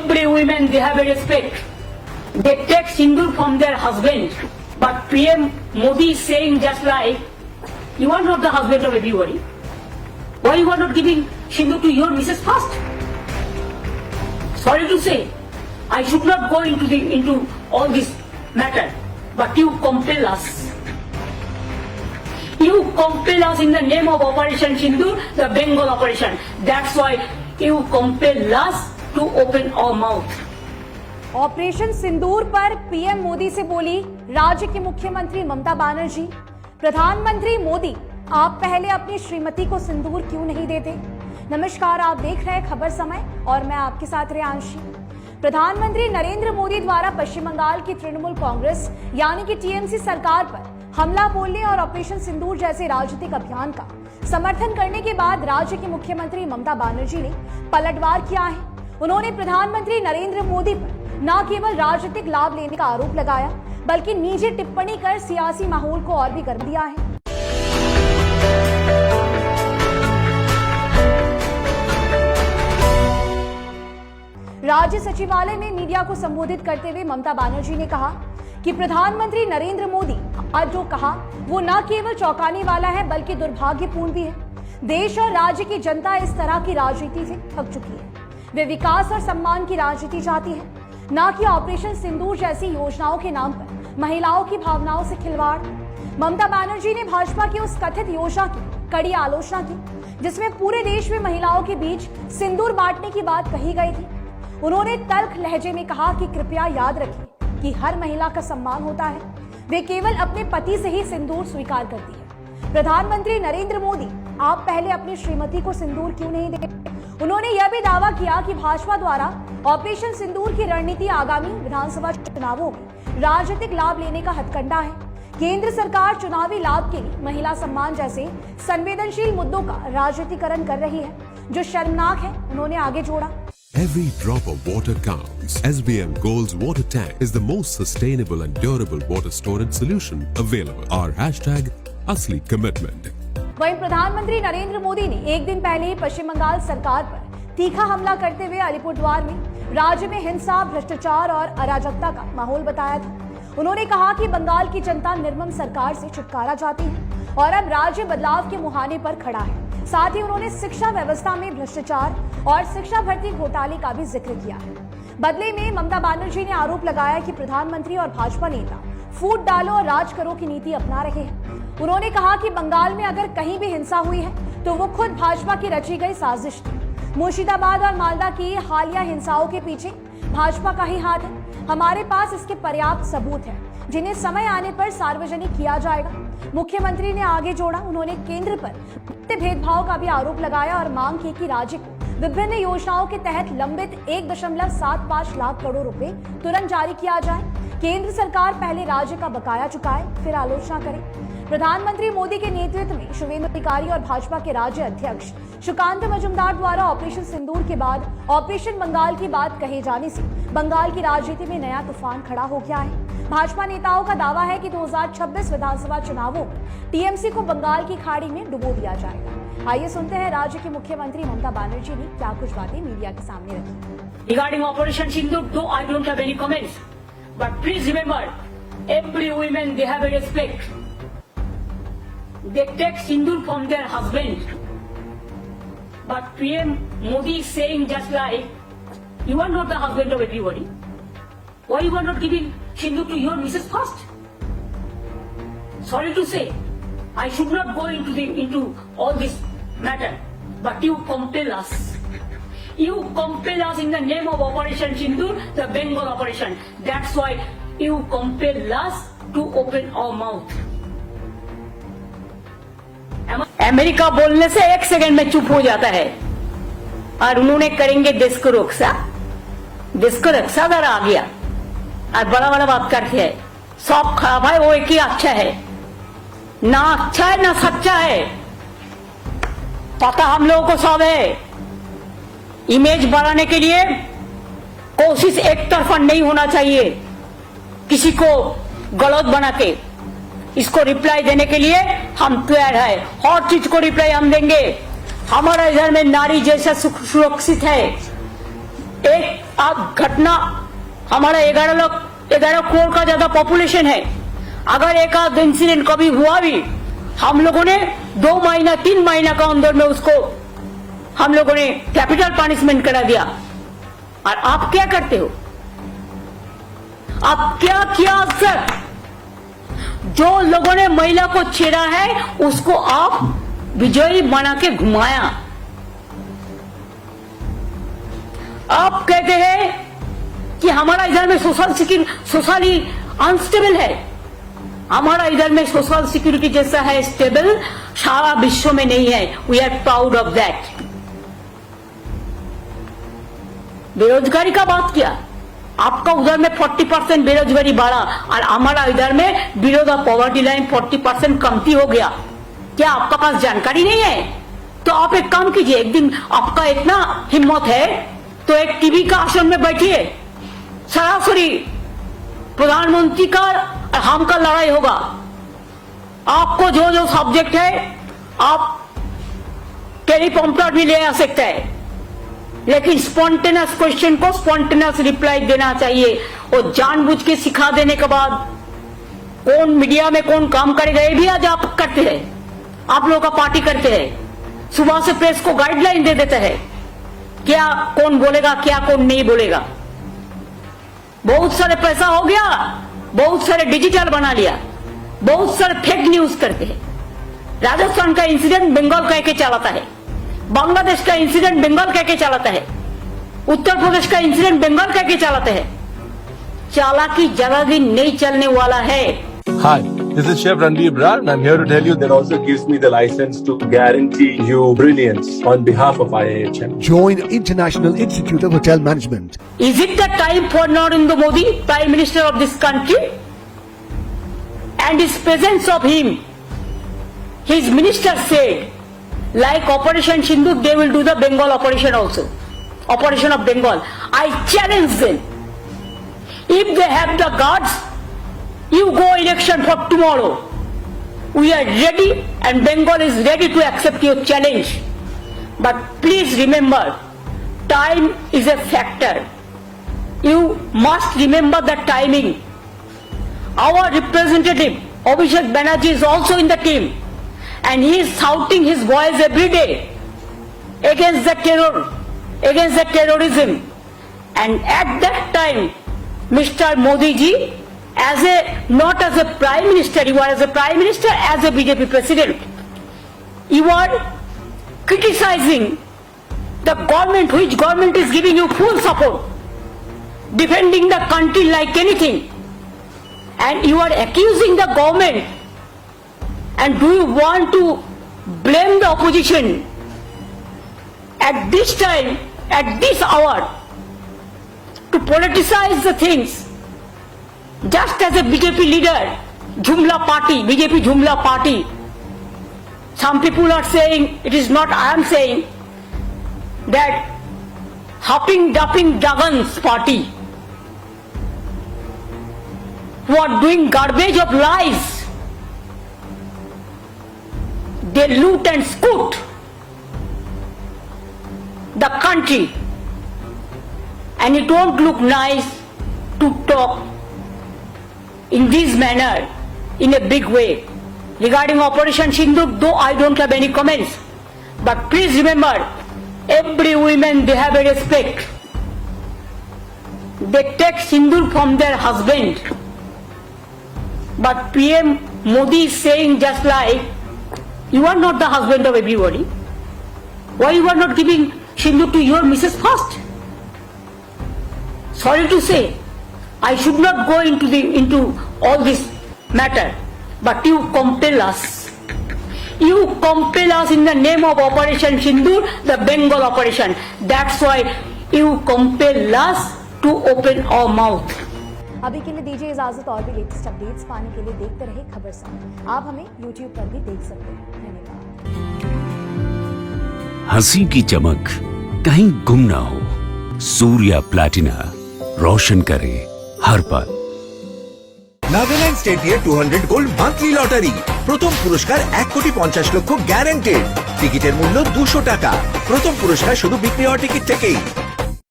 Every woman, they have a respect. They take sindoor from their husband. But PM Modi is saying just like, you are not the husband of everybody. Why you are not giving sindoor to your missus first? Sorry to say, I should not go into all this matter. But you compel us. You compel us in the name of Operation Sindoor, the Bengal operation. That's why you compel us to open our mouth. Operation Sindoor पर PM Modi से बोली राज्य की मुख्यमंत्री ममता बनर्जी। प्रधानमंत्री मोदी, आप पहले अपनी श्रीमती को सिंदूर क्यों नहीं देते? नमस्कार, आप देख रहे हैं खबर समय और मैं आपके साथ रेयांशी। प्रधानमंत्री नरेंद्र मोदी द्वारा पश्चिम बंगाल की तृणमूल कांग्रेस यानी कि टीएमसी सरकार पर हमला बोलने और ऑपरेशन सिंदूर जैसे राजनीतिक अभियान का समर्थन करने के बाद राज्य की मुख्यमंत्री ममता बनर्जी ने पलटवार किया है। उन्होंने प्रधानमंत्री नरेंद्र मोदी पर न केवल राजनीतिक लाभ लेने का आरोप लगाया बल्कि निजी टिप्पणी कर सियासी माहौल को और भी गर्म दिया है। राज्य सचिवालय में मीडिया को संबोधित करते हुए ममता बनर्जी ने कहा कि प्रधानमंत्री नरेंद्र मोदी आज जो कहा वो न केवल चौंकाने वाला है बल्कि दुर्भाग्यपूर्ण भी है। देश और राज्य की जनता इस तरह की राजनीति से थक चुकी है। वे विकास और सम्मान की राजनीति चाहती है, न कि ऑपरेशन सिंदूर जैसी योजनाओं के नाम पर महिलाओं की भावनाओं से खिलवाड़। ममता बनर्जी ने भाजपा की उस कथित योजना की कड़ी आलोचना की जिसमें पूरे देश में महिलाओं के बीच सिंदूर बांटने की बात कही गई थी। उन्होंने तल्ख लहजे में कहा कि कृपया याद रखें कि हर महिला का सम्मान होता है, वे केवल अपने पति से ही सिंदूर स्वीकार करती है। प्रधानमंत्री नरेंद्र मोदी, आप पहले अपनी श्रीमती को सिंदूर क्यों नहीं देते? उन्होंने यह भी दावा किया कि भाजपा द्वारा ऑपरेशन सिंदूर की रणनीति आगामी विधानसभा चुनावों में राजनीतिक लाभ लेने का हथकंडा है। केंद्र सरकार चुनावी लाभ के लिए महिला सम्मान जैसे संवेदनशील मुद्दों का राजनीतिकरण कर रही है, जो शर्मनाक है। उन्होंने आगे जोड़ा, Every drop of water counts. SBM Gold's water tank is the most sustainable and durable water storage solution available. Our hashtag असली commitment. वहीं प्रधानमंत्री नरेंद्र मोदी ने एक दिन पहले ही पश्चिम बंगाल सरकार पर तीखा हमला करते हुए अलीपुरद्वार में राज्य में हिंसा, भ्रष्टाचार और अराजकता का माहौल बताया था। उन्होंने कहा कि बंगाल की जनता निर्मम सरकार से छुटकारा चाहती है और अब राज्य बदलाव के मुहाने पर खड़ा है। साथ ही उन्होंने शिक्षा व्यवस्था में भ्रष्टाचार और शिक्षा भर्ती घोटाले का भी जिक्र किया है। बदले में ममता बनर्जी ने आरोप लगाया कि प्रधानमंत्री और भाजपा नेता फूट डालो और राज करो की नीति अपना रहे हैं। उन्होंने कहा कि बंगाल में अगर कहीं भी हिंसा हुई है तो वो खुद भाजपा की रची गई साजिश थी। मुर्शिदाबाद और मालदा की हालिया हिंसाओं के पीछे भाजपा का ही हाथ है। हमारे पास इसके पर्याप्त सबूत है जिन्हें समय आने पर सार्वजनिक किया जाएगा। मुख्यमंत्री ने आगे जोड़ा, उन्होंने केंद्र पर भेदभाव का भी आरोप लगाया और मांग की कि राज्य को विभिन्न योजनाओं के तहत लंबित 1.75 लाख करोड़ रुपए तुरंत जारी किया जाए। केंद्र सरकार पहले राज्य का बकाया चुकाए, फिर आलोचना करे। प्रधानमंत्री मोदी के नेतृत्व में शुभेंदु अधिकारी और भाजपा के राज्य अध्यक्ष सुकांत मजूमदार द्वारा ऑपरेशन सिंदूर के बाद ऑपरेशन बंगाल की बात कहे जाने से बंगाल की राजनीति में नया तूफान खड़ा हो गया है। भाजपा नेताओं का दावा है कि 2026 विधानसभा चुनावों में टीएमसी को बंगाल की खाड़ी में डुबो दिया जाएगा। आइए सुनते हैं राज्य की मुख्यमंत्री ममता बनर्जी ने क्या कुछ बातें मीडिया के सामने रखी। Regarding Operation Sindoor, though I don't have any comments, but please remember, every woman, they have a respect. They take sindoor from their husband. But PM Modi is saying just like, you are not the husband of everybody. Why you are not giving sindoor to your missus first? Sorry to say, I should not go into all this matter, but you compel us. You compel us in the name of Operation Sindoor, the Bengal operation. That's why you compel us to open our mouth. America बोलने से एक second में चुप हो जाता है और उन्होंने करेंगे देश को रक्षा दर आ गया और बड़ा बड़ा बात करते हैं। सब खराब है, वो एक ही अच्छा है, ना अच्छा है ना सच्चा है। पता हम लोगों को सब है। इमेज बढ़ाने के लिए कोशिश एक तरफा नहीं होना चाहिए, किसी को गलत बना के। इसको रिप्लाई देने के लिए हम तैयार है, हर चीज को रिप्लाई हम देंगे। हमारा इधर में नारी जैसा सुरक्षित है। एक अब घटना हमारा 11 करोड़ का ज्यादा पॉपुलेशन है, अगर एक आध इंसिडेंट कभी हुआ भी, हम लोगों ने 2 महीना 3 महीना का अंदर में उसको हम लोगों ने कैपिटल पनिशमेंट करा दिया। और आप क्या करते हो? आप क्या किया सर? जो लोगों ने महिला को छेड़ा है उसको आप विजयी बना के घुमाया। आप कहते हैं कि हमारा इधर में सोशली अनस्टेबल है। हमारा इधर में सोशल सिक्योरिटी जैसा है स्टेबल सारा विश्व में नहीं है। We are proud of that. बेरोजगारी का बात किया, आपका उधर में 40% बेरोजगारी बढ़ा और हमारा इधर में बिलो द पॉवर्टी लाइन 40% कमती हो गया। क्या आपका पास जानकारी नहीं है? तो आप एक काम कीजिए, एक दिन आपका इतना हिम्मत है तो एक टीवी का आसन में बैठिए, सरासरी प्रधानमंत्री का और हम का लड़ाई होगा। आपको जो जो सब्जेक्ट है आप टेलीप्रॉम्प्टर भी ले आ सकते हैं, लेकिन स्पॉन्टेनियस क्वेश्चन को स्पॉन्टेनियस रिप्लाई देना चाहिए। और जानबूझ के सिखा देने के बाद कौन मीडिया में कौन काम करेगा ये भी आज आप करते हैं। आप लोगों का पार्टी करते हैं, सुबह से प्रेस को गाइडलाइन दे देते हैं क्या कौन बोलेगा क्या कौन नहीं बोलेगा। बहुत सारे पैसा हो गया, बहुत सारे डिजिटल बना लिया, बहुत सारे फेक न्यूज करते हैं। राजस्थान का इंसिडेंट बंगाल कह के चलाता है, बांग्लादेश का इंसिडेंट बंगाल कह के चलाता है, उत्तर प्रदेश का इंसिडेंट बंगाल कह के चलाते हैं। चालाकी ज्यादा दिन नहीं चलने वाला है। Hi, this is Chef Ranveer Brar and I'm here to tell you that also gives me the license to guarantee you brilliance on behalf of IIHM. Join International Institute of Hotel Management. Is it the time for Narendra Modi, Prime Minister of this country, and his presence of him? His minister said, like Operation Sindoor, they will do the Bengal operation also. Operation of Bengal. I challenge them. If they have the guards, you go election for tomorrow. We are ready and Bengal is ready to accept your challenge. But please remember, time is a factor. You must remember the timing. Our representative, Abhishek Banerjee, is also in the team. And he is shouting his voice every day against the terror, against the terrorism. And at that time, Mr. Modi ji, not as a prime minister, you are as a prime minister, as a BJP president, you are criticizing the government, which government is giving you full support, defending the country like anything, and you are accusing the government. And do you want to blame the opposition at this time, at this hour, to politicize the things? Just as a BJP leader, Jumla party, BJP Jumla party, some people are saying, it is not I am saying, that hopping, dumping dragons party, who are doing garbage of lies. They loot and scoot the country, and it won't look nice to talk in this manner, in a big way. Regarding Operation Sindoor, though I don't have any comments, but please remember, every woman, they have a respect. They take Sindoor from their husband. But PM Modi is saying just like, you are not the husband of everybody. Why you are not giving Sindoor to your Mrs. first? Sorry to say, I should not go into all this matter, but you compel us. You compel us in the name of Operation Sindoor, the Bengal operation. That's why you compel us to open our mouth. अभी के लिए दीजिए इजाजत। और भी latest updates पाने के लिए देखते रहे खबर समय। आप हमें YouTube पर भी देख सकते हैं। धन्यवाद। हंसी की चमक कहीं गुम ना हो, सूर्या प्लैटिना रोशन करे हर पल। নাগাল্যান্ড স্টেট দিয়ে 200 গোল্ড মান্থলি লটারি, প্রথম পুরস্কার 1,50,00,000 গ্যারান্টেড। টিকিটের মূল্য 200 টাকা। প্রথম পুরস্কার শুধু বিক্রি হওয়া টিকিট থেকেই।